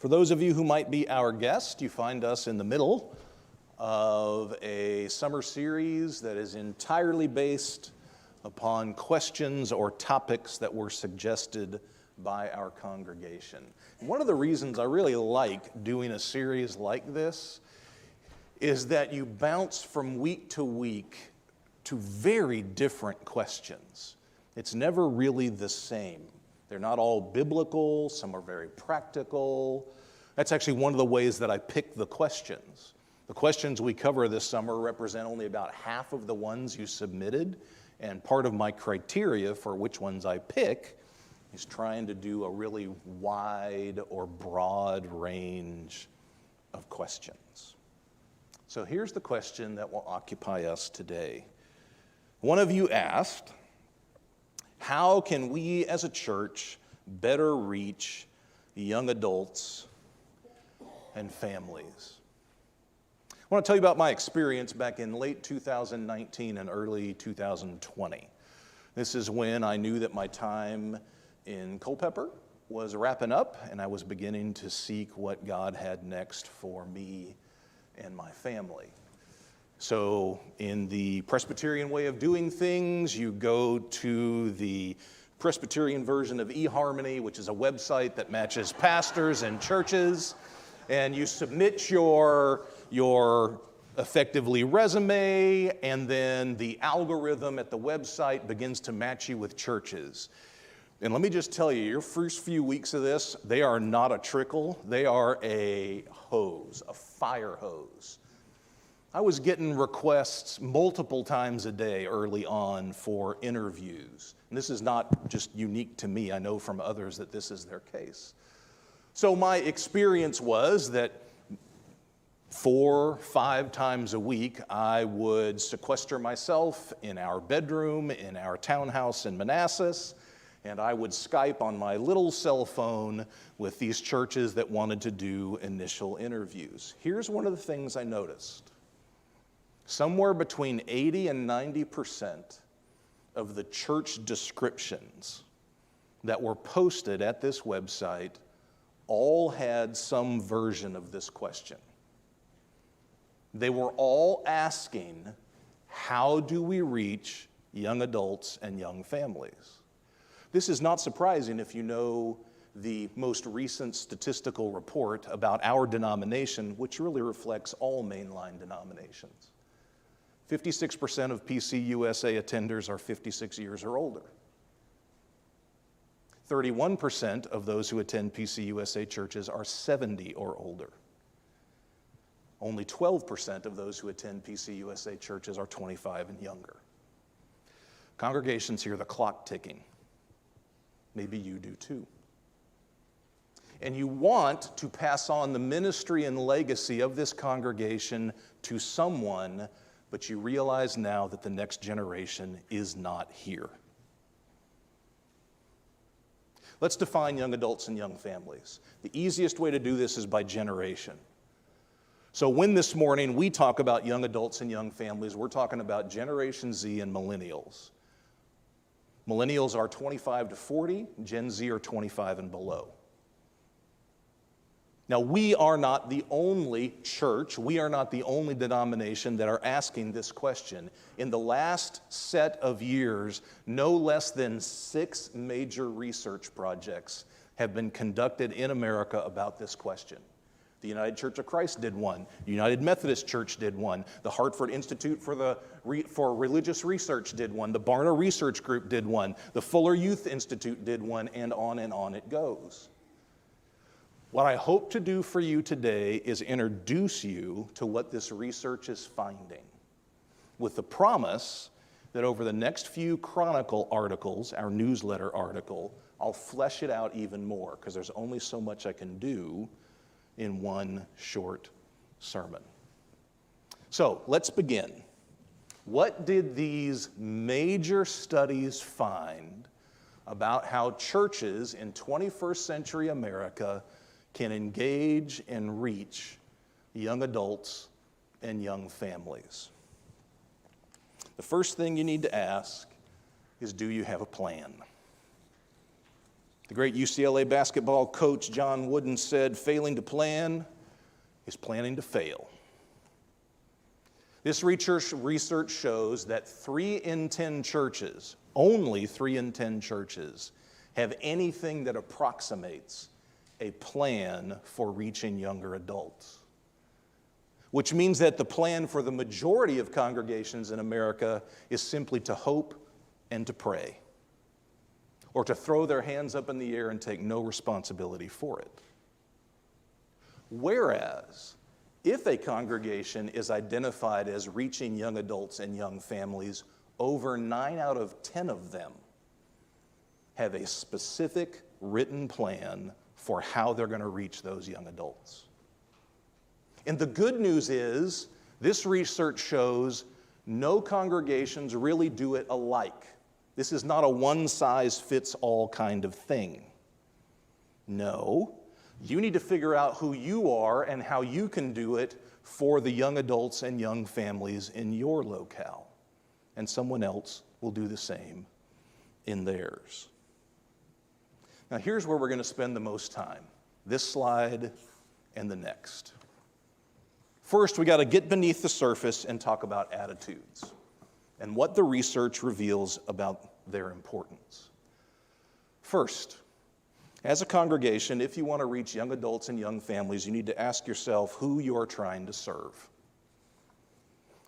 For those of you who might be our guest, you find us in the middle of a summer series that is entirely based upon questions or topics that were suggested by our congregation. One of the reasons I really like doing a series like this is that you bounce from week to week to very different questions. It's never really the same. They're not all biblical, some are very practical. That's actually one of the ways that I pick the questions. The questions we cover this summer represent only about half of the ones you submitted, and part of my criteria for which ones I pick is trying to do a really wide or broad range of questions. So here's the question that will occupy us today. One of you asked, how can we as a church better reach young adults and families? I want to tell you about my experience back in late 2019 and early 2020. This is when I knew that my time in Culpeper was wrapping up and I was beginning to seek what God had next for me and my family. So in the Presbyterian way of doing things, you go to the Presbyterian version of eHarmony, which is a website that matches pastors and churches, and you submit your effectively resume, and then the algorithm at the website begins to match you with churches. And let me just tell you, your first few weeks of this, they are not a trickle, they are a hose, a fire hose. I was getting requests multiple times a day early on for interviews. And this is not just unique to me. I know from others that this is their case. So my experience was that 4 or 5 times a week, I would sequester myself in our bedroom, in our townhouse in Manassas, and I would Skype on my little cell phone with these churches that wanted to do initial interviews. Here's one of the things I noticed. Somewhere between 80 and 90% of the church descriptions that were posted at this website all had some version of this question. They were all asking, how do we reach young adults and young families? This is not surprising if you know the most recent statistical report about our denomination, which really reflects all mainline denominations. 56% of PCUSA attenders are 56 years or older. 31% of those who attend PCUSA churches are 70 or older. Only 12% of those who attend PCUSA churches are 25 and younger. Congregations hear the clock ticking. Maybe you do too. And you want to pass on the ministry and legacy of this congregation to someone, but you realize now that the next generation is not here. Let's define young adults and young families. The easiest way to do this is by generation. So when this morning we talk about young adults and young families, we're talking about Generation Z and millennials. Millennials are 25 to 40, Gen Z are 25 and below. Now, we are not the only church, we are not the only denomination that are asking this question. In the last set of years, no less than 6 major research projects have been conducted in America about this question. The United Church of Christ did one. The United Methodist Church did one. The Hartford Institute for Religious Research did one. The Barna Research Group did one. The Fuller Youth Institute did one, and on it goes. What I hope to do for you today is introduce you to what this research is finding, with the promise that over the next few Chronicle articles, our newsletter article, I'll flesh it out even more, because there's only so much I can do in one short sermon. So let's begin. What did these major studies find about how churches in 21st century America can engage and reach young adults and young families? The first thing you need to ask is, do you have a plan? The great UCLA basketball coach John Wooden said, "Failing to plan is planning to fail." This research shows that 3 in 10 churches, only 3 in 10 churches, have anything that approximates a plan for reaching younger adults. Which means that the plan for the majority of congregations in America is simply to hope and to pray, or to throw their hands up in the air and take no responsibility for it. Whereas, if a congregation is identified as reaching young adults and young families, over 9 out of 10 of them have a specific written plan for how they're going to reach those young adults. And the good news is, this research shows no congregations really do it alike. This is not a one-size-fits-all kind of thing. No, you need to figure out who you are and how you can do it for the young adults and young families in your locale. And someone else will do the same in theirs. Now here's where we're going to spend the most time. This slide and the next. First, we got to get beneath the surface and talk about attitudes and what the research reveals about their importance. First, as a congregation, if you want to reach young adults and young families, you need to ask yourself who you're trying to serve.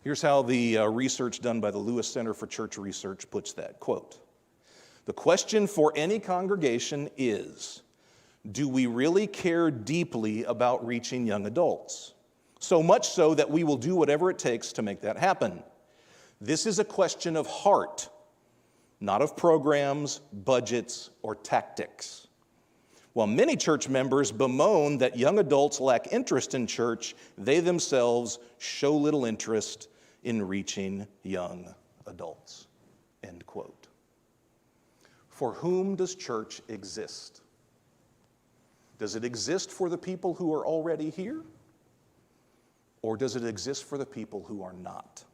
Here's how the research done by the Lewis Center for Church Research puts that, quote, "The question for any congregation is, do we really care deeply about reaching young adults? So much so that we will do whatever it takes to make that happen. This is a question of heart, not of programs, budgets, or tactics. While many church members bemoan that young adults lack interest in church, they themselves show little interest in reaching young adults." End quote. For whom does church exist? Does it exist for the people who are already here? Or does it exist for the people who are not?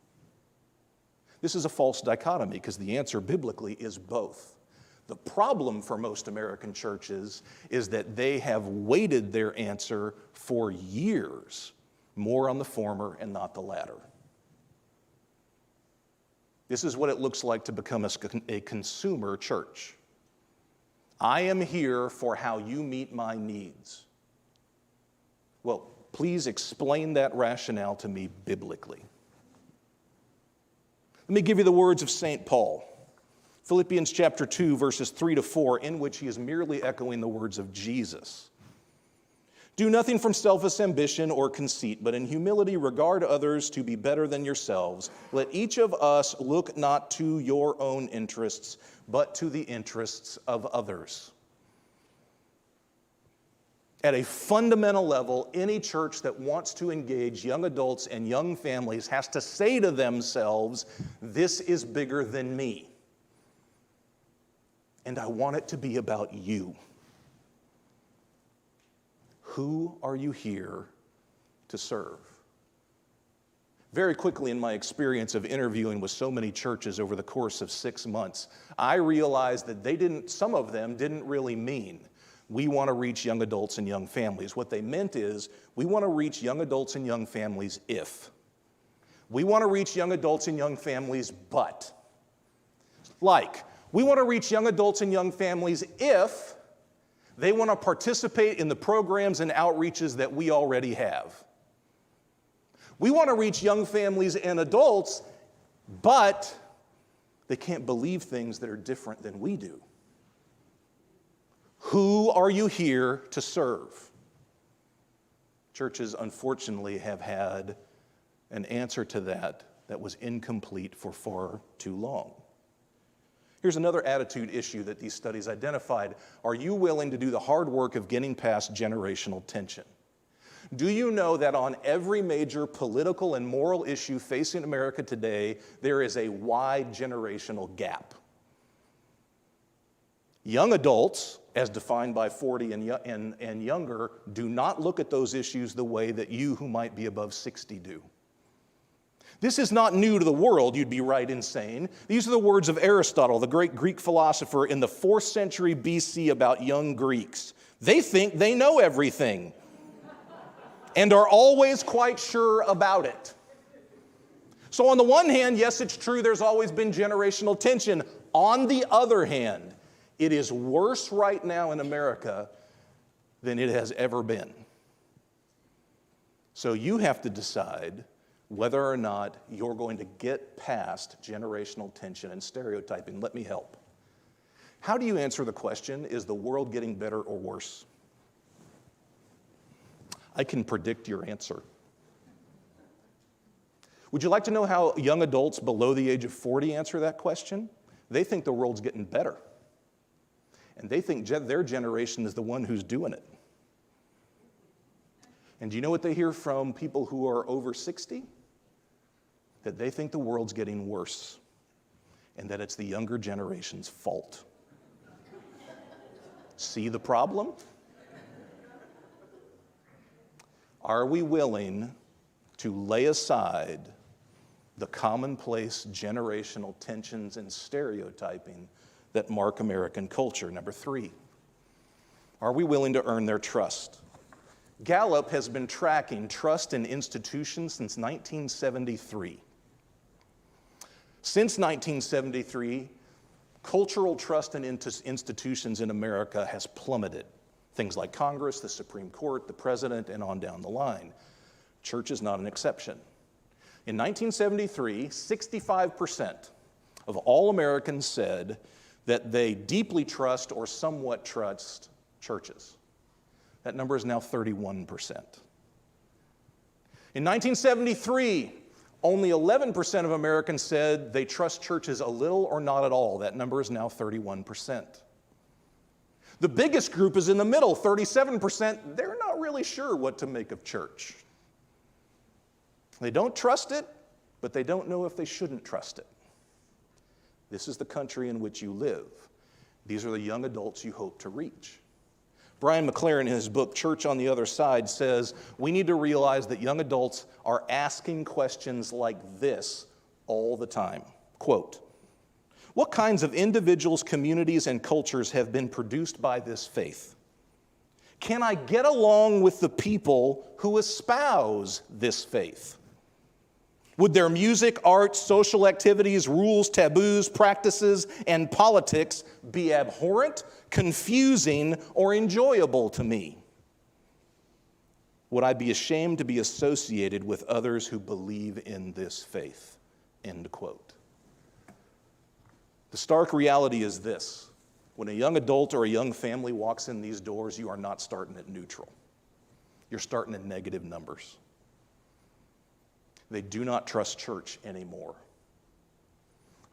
This is a false dichotomy because the answer biblically is both. The problem for most American churches is that they have weighted their answer for years more on the former and not the latter. This is what it looks like to become a consumer church. I am here for how you meet my needs. Well, please explain that rationale to me biblically. Let me give you the words of St. Paul, Philippians chapter 2, verses 3 to 4, in which he is merely echoing the words of Jesus. "Do nothing from selfish ambition or conceit, but in humility regard others to be better than yourselves. Let each of us look not to your own interests, but to the interests of others." At a fundamental level, any church that wants to engage young adults and young families has to say to themselves, this is bigger than me. And I want it to be about you. Who are you here to serve? Very quickly in my experience of interviewing with so many churches over the course of 6 months, I realized that some of them didn't really mean, we want to reach young adults and young families. What they meant is, we want to reach young adults and young families if. We want to reach young adults and young families, but. Like, we want to reach young adults and young families if they want to participate in the programs and outreaches that we already have. We want to reach young families and adults, but they can't believe things that are different than we do. Who are you here to serve? Churches, unfortunately, have had an answer to that was incomplete for far too long. Here's another attitude issue that these studies identified. Are you willing to do the hard work of getting past generational tension? Do you know that on every major political and moral issue facing America today, there is a wide generational gap? Young adults, as defined by 40 and younger, do not look at those issues the way that you who might be above 60 do. This is not new to the world, you'd be right in saying. These are the words of Aristotle, the great Greek philosopher in the 4th century BC about young Greeks. They think they know everything and are always quite sure about it. So on the one hand, yes, it's true, there's always been generational tension. On the other hand, it is worse right now in America than it has ever been. So you have to decide whether or not you're going to get past generational tension and stereotyping. Let me help. How do you answer the question, is the world getting better or worse? I can predict your answer. Would you like to know how young adults below the age of 40 answer that question? They think the world's getting better. And they think their generation is the one who's doing it. And do you know what they hear from people who are over 60? That they think the world's getting worse and that it's the younger generation's fault. See the problem? Are we willing to lay aside the commonplace generational tensions and stereotyping that mark American culture? Number 3, are we willing to earn their trust? Gallup has been tracking trust in institutions since 1973. Since 1973, cultural trust in institutions in America has plummeted. Things like Congress, the Supreme Court, the president, and on down the line. Church is not an exception. In 1973, 65% of all Americans said that they deeply trust or somewhat trust churches. That number is now 31%. In 1973, only 11% of Americans said they trust churches a little or not at all. That number is now 31%. The biggest group is in the middle, 37%. They're not really sure what to make of church. They don't trust it, but they don't know if they shouldn't trust it. This is the country in which you live. These are the young adults you hope to reach. Brian McLaren, in his book, Church on the Other Side, says, we need to realize that young adults are asking questions like this all the time. Quote, what kinds of individuals, communities, and cultures have been produced by this faith? Can I get along with the people who espouse this faith? Would their music, art, social activities, rules, taboos, practices, and politics be abhorrent, confusing, or enjoyable to me? Would I be ashamed to be associated with others who believe in this faith? End quote. The stark reality is this. When a young adult or a young family walks in these doors, you are not starting at neutral. You're starting at negative numbers. They do not trust church anymore.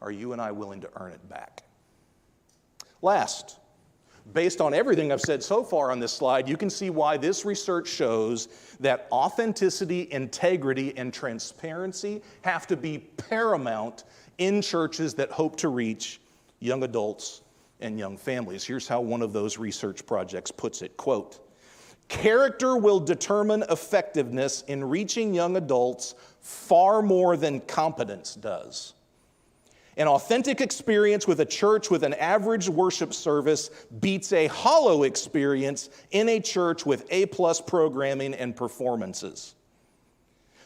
Are you and I willing to earn it back? Last, based on everything I've said so far on this slide, you can see why this research shows that authenticity, integrity, and transparency have to be paramount in churches that hope to reach young adults and young families. Here's how one of those research projects puts it, quote, character will determine effectiveness in reaching young adults far more than competence does. An authentic experience with a church with an average worship service beats a hollow experience in a church with A-plus programming and performances.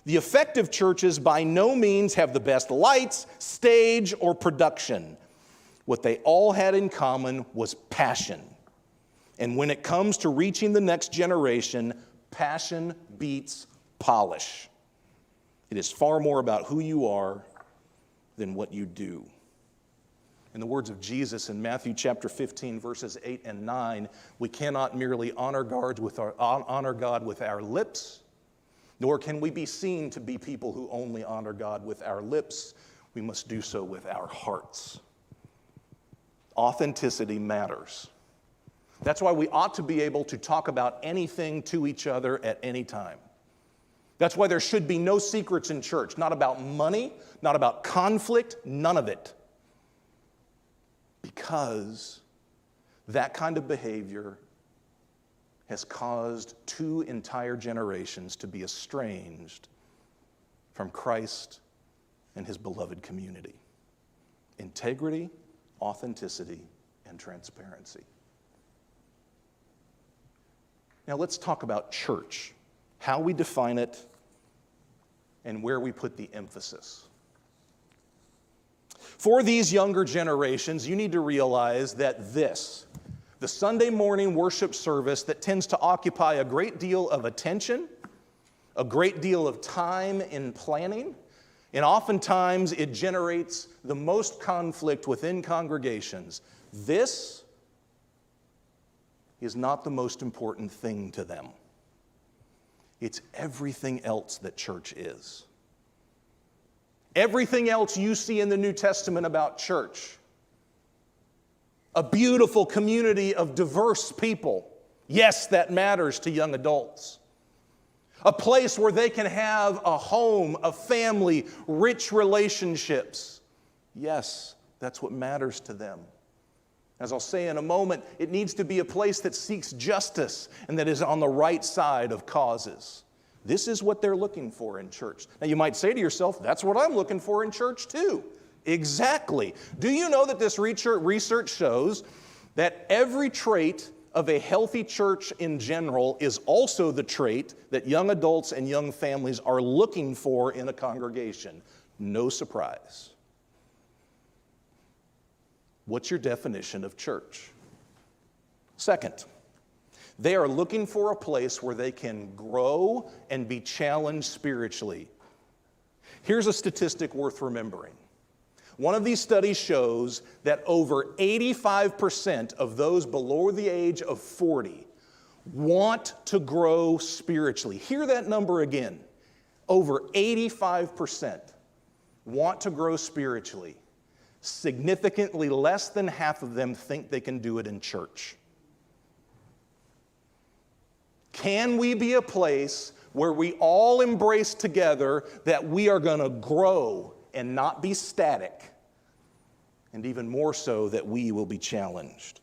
The effective churches by no means have the best lights, stage, or production. What they all had in common was passion. And when it comes to reaching the next generation, passion beats polish. It is far more about who you are than what you do. In the words of Jesus in Matthew chapter 15, verses 8 and 9, we cannot merely honor God with our lips, nor can we be seen to be people who only honor God with our lips. We must do so with our hearts. Authenticity matters. That's why we ought to be able to talk about anything to each other at any time. That's why there should be no secrets in church, not about money, not about conflict, none of it. Because that kind of behavior has caused 2 entire generations to be estranged from Christ and his beloved community. Integrity, authenticity, and transparency. Now let's talk about church, how we define it, and where we put the emphasis. For these younger generations, you need to realize that the Sunday morning worship service that tends to occupy a great deal of attention, a great deal of time in planning, and oftentimes it generates the most conflict within congregations. This is not the most important thing to them. It's everything else that church is. Everything else you see in the New Testament about church. A beautiful community of diverse people. Yes, that matters to young adults. A place where they can have a home, a family, rich relationships. Yes, that's what matters to them. As I'll say in a moment, it needs to be a place that seeks justice and that is on the right side of causes. This is what they're looking for in church. Now you might say to yourself, that's what I'm looking for in church too. Exactly. Do you know that this research shows that every trait of a healthy church in general is also the trait that young adults and young families are looking for in a congregation? No surprise. What's your definition of church? Second, they are looking for a place where they can grow and be challenged spiritually. Here's a statistic worth remembering. One of these studies shows that over 85% of those below the age of 40 want to grow spiritually. Hear that number again. Over 85% want to grow spiritually. Significantly less than half of them think they can do it in church. Can we be a place where we all embrace together that we are going to grow and not be static, and even more so that we will be challenged?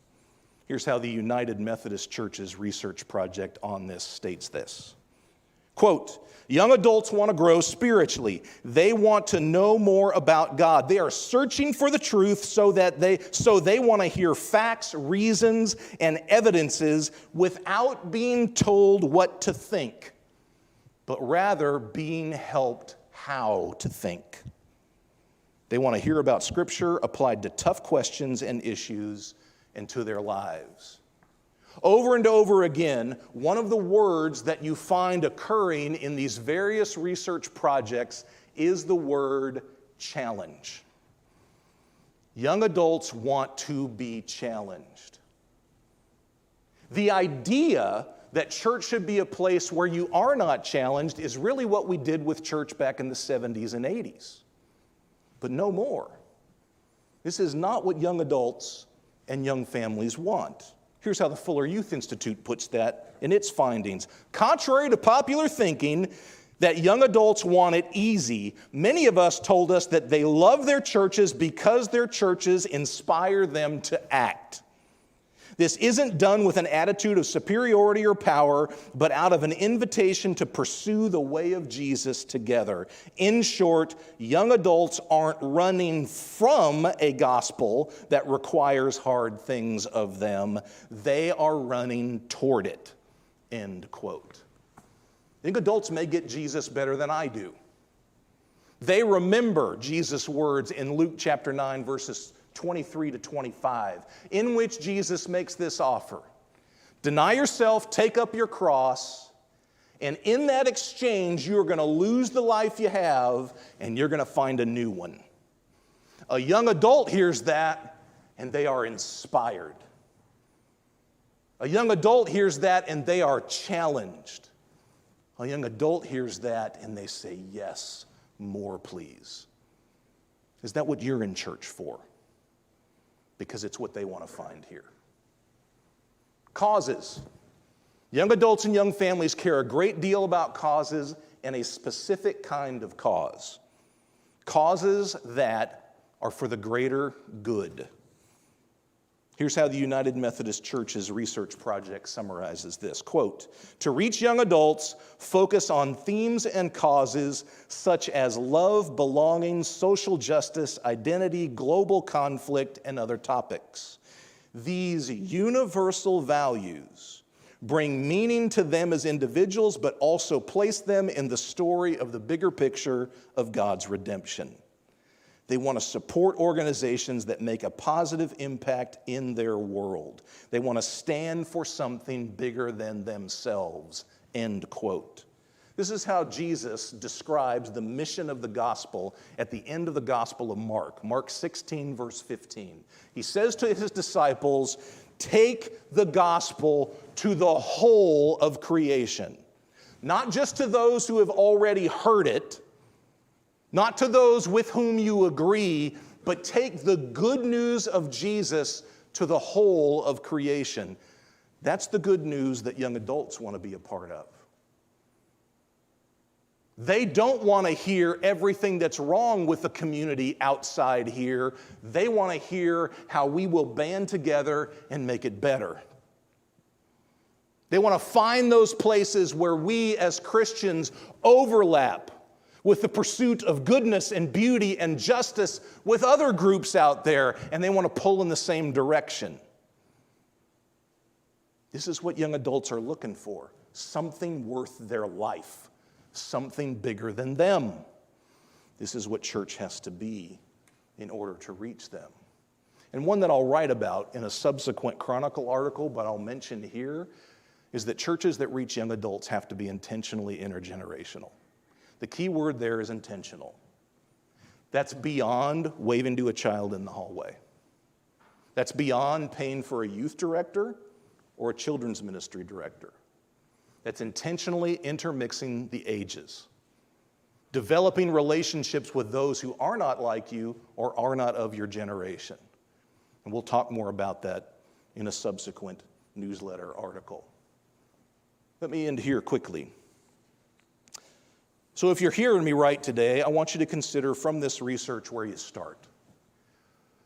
Here's how the United Methodist Church's research project on this states this. Quote, young adults want to grow spiritually. They want to know more about God. They are searching for the truth so they want to hear facts, reasons, and evidences without being told what to think, but rather being helped how to think. They want to hear about Scripture applied to tough questions and issues and to their lives. Over and over again, one of the words that you find occurring in these various research projects is the word challenge. Young adults want to be challenged. The idea that church should be a place where you are not challenged is really what we did with church back in the 70s and 80s. But no more. This is not what young adults and young families want. Here's how the Fuller Youth Institute puts that in its findings. Contrary to popular thinking that young adults want it easy, many of us told us that they love their churches because their churches inspire them to act. This isn't done with an attitude of superiority or power, but out of an invitation to pursue the way of Jesus together. In short, young adults aren't running from a gospel that requires hard things of them. They are running toward it. End quote. I think adults may get Jesus better than I do. They remember Jesus' words in Luke chapter 9, verses 23 to 25, in which Jesus makes this offer. Deny yourself, take up your cross, and in that exchange, you're going to lose the life you have, and you're going to find a new one. A young adult hears that, and they are inspired. A young adult hears that, and they are challenged. A young adult hears that, and they say, yes, more please. Is that what you're in church for? Because it's what they want to find here. Causes. Young adults and young families care a great deal about causes and a specific kind of cause. Causes that are for the greater good. Here's how the United Methodist Church's research project summarizes this. Quote, to reach young adults, focus on themes and causes such as love, belonging, social justice, identity, global conflict, and other topics. These universal values bring meaning to them as individuals, but also place them in the story of the bigger picture of God's redemption. They want to support organizations that make a positive impact in their world. They want to stand for something bigger than themselves, end quote. This is how Jesus describes the mission of the gospel at the end of the Gospel of Mark, Mark 16, verse 15. He says to his disciples, take the gospel to the whole of creation, not just to those who have already heard it, not to those with whom you agree, but take the good news of Jesus to the whole of creation. That's the good news that young adults want to be a part of. They don't want to hear everything that's wrong with the community outside here. They want to hear how we will band together and make it better. They want to find those places where we as Christians overlap with the pursuit of goodness and beauty and justice with other groups out there, and they want to pull in the same direction. This is what young adults are looking for, something worth their life, something bigger than them. This is what church has to be in order to reach them. And one that I'll write about in a subsequent Chronicle article, but I'll mention here, is that churches that reach young adults have to be intentionally intergenerational. The key word there is intentional. That's beyond waving to a child in the hallway. That's beyond paying for a youth director or a children's ministry director. That's intentionally intermixing the ages, developing relationships with those who are not like you or are not of your generation. And we'll talk more about that in a subsequent newsletter article. Let me end here quickly. So if you're hearing me right today, I want you to consider from this research where you start.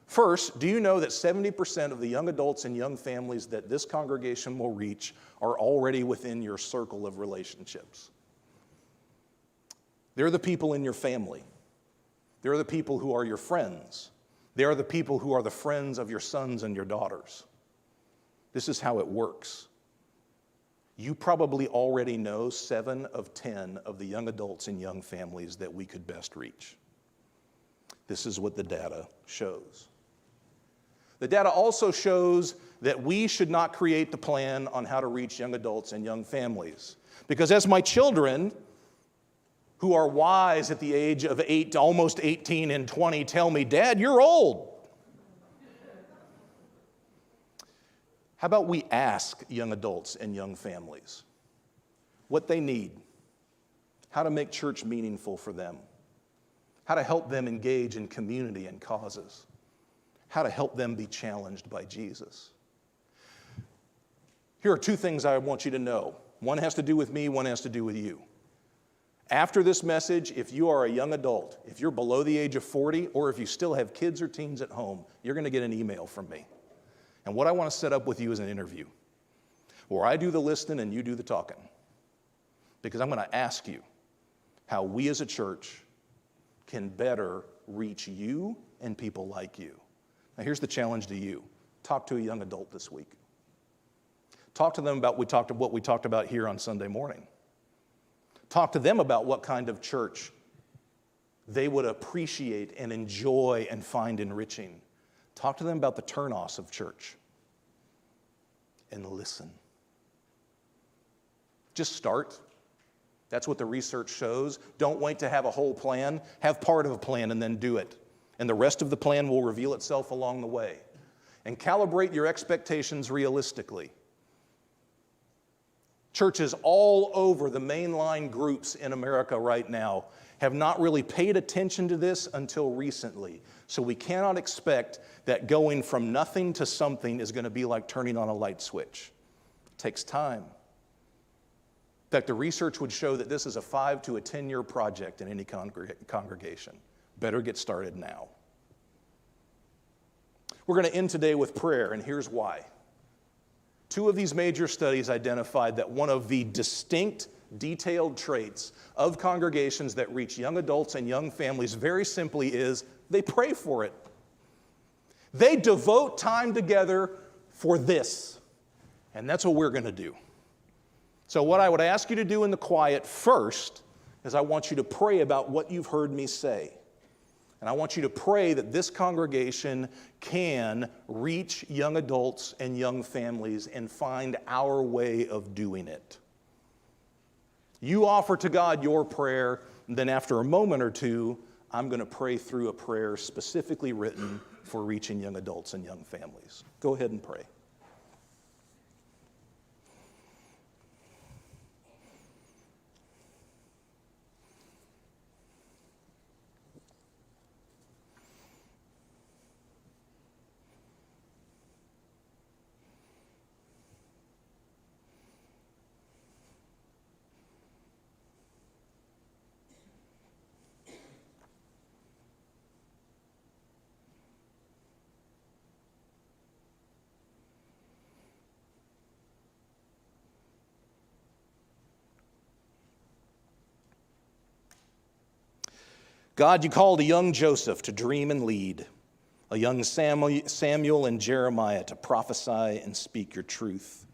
First, do you know that 70% of the young adults and young families that this congregation will reach are already within your circle of relationships? They're the people in your family. They're the people who are your friends. They are the people who are the friends of your sons and your daughters. This is how it works. You probably already know 7 of 10 of the young adults and young families that we could best reach. This is what the data shows. The data also shows that we should not create the plan on how to reach young adults and young families. Because as my children, who are wise at the age of 8 to almost 18 and 20, tell me, Dad, you're old. How about we ask young adults and young families what they need, how to make church meaningful for them, how to help them engage in community and causes, how to help them be challenged by Jesus. Here are 2 things I want you to know. One has to do with me, one has to do with you. After this message, if you are a young adult, if you're below the age of 40, or if you still have kids or teens at home, you're going to get an email from me. And what I want to set up with you is an interview where I do the listening and you do the talking. Because I'm going to ask you how we as a church can better reach you and people like you. Now here's the challenge to you. Talk to a young adult this week. Talk to them about what we talked about here on Sunday morning. Talk to them about what kind of church they would appreciate and enjoy and find enriching. Talk to them about the turn-offs of church. And listen. Just start. That's what the research shows. Don't wait to have a whole plan. Have part of a plan and then do it. And the rest of the plan will reveal itself along the way. And calibrate your expectations realistically. Churches all over the mainline groups in America right now have not really paid attention to this until recently. So we cannot expect that going from nothing to something is going to be like turning on a light switch. It takes time. In fact, the research would show that this is a 5 to 10-year project in any congregation. Better get started now. We're going to end today with prayer, and here's why. Two of these major studies identified that one of the distinct, detailed traits of congregations that reach young adults and young families very simply is they pray for it. They devote time together for this, and that's what we're going to do. So what I would ask you to do in the quiet first is I want you to pray about what you've heard me say. And I want you to pray that this congregation can reach young adults and young families and find our way of doing it. You offer to God your prayer, and then after a moment or two, I'm going to pray through a prayer specifically written for reaching young adults and young families. Go ahead and pray. God, you called a young Joseph to dream and lead, a young Samuel and Jeremiah to prophesy and speak your truth,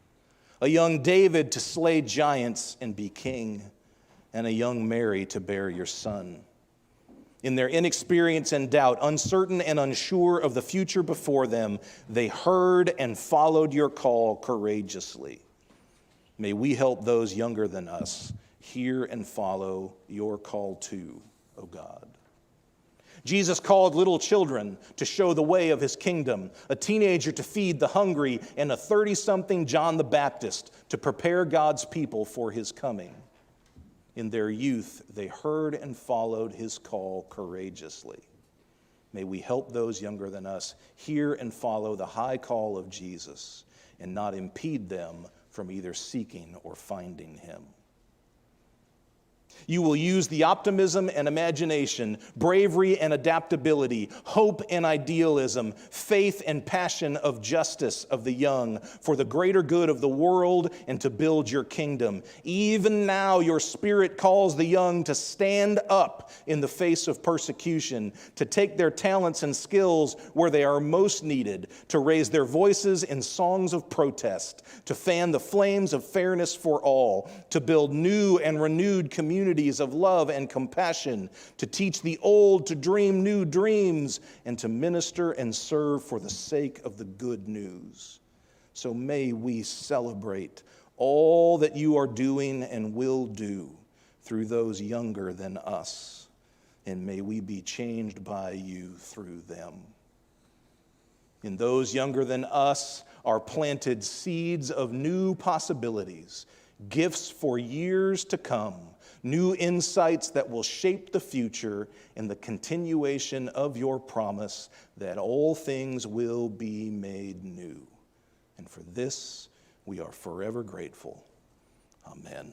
a young David to slay giants and be king, and a young Mary to bear your son. In their inexperience and doubt, uncertain and unsure of the future before them, they heard and followed your call courageously. May we help those younger than us hear and follow your call too, O God. Jesus called little children to show the way of his kingdom, a teenager to feed the hungry, and a 30-something John the Baptist to prepare God's people for his coming. In their youth, they heard and followed his call courageously. May we help those younger than us hear and follow the high call of Jesus and not impede them from either seeking or finding him. You will use the optimism and imagination, bravery and adaptability, hope and idealism, faith and passion of justice of the young for the greater good of the world and to build your kingdom. Even now, your Spirit calls the young to stand up in the face of persecution, to take their talents and skills where they are most needed, to raise their voices in songs of protest, to fan the flames of fairness for all, to build new and renewed communities of love and compassion, to teach the old to dream new dreams, and to minister and serve for the sake of the good news. So may we celebrate all that you are doing and will do through those younger than us, and may we be changed by you through them. In those younger than us are planted seeds of new possibilities, gifts for years to come, new insights that will shape the future and the continuation of your promise that all things will be made new. And for this, we are forever grateful. Amen.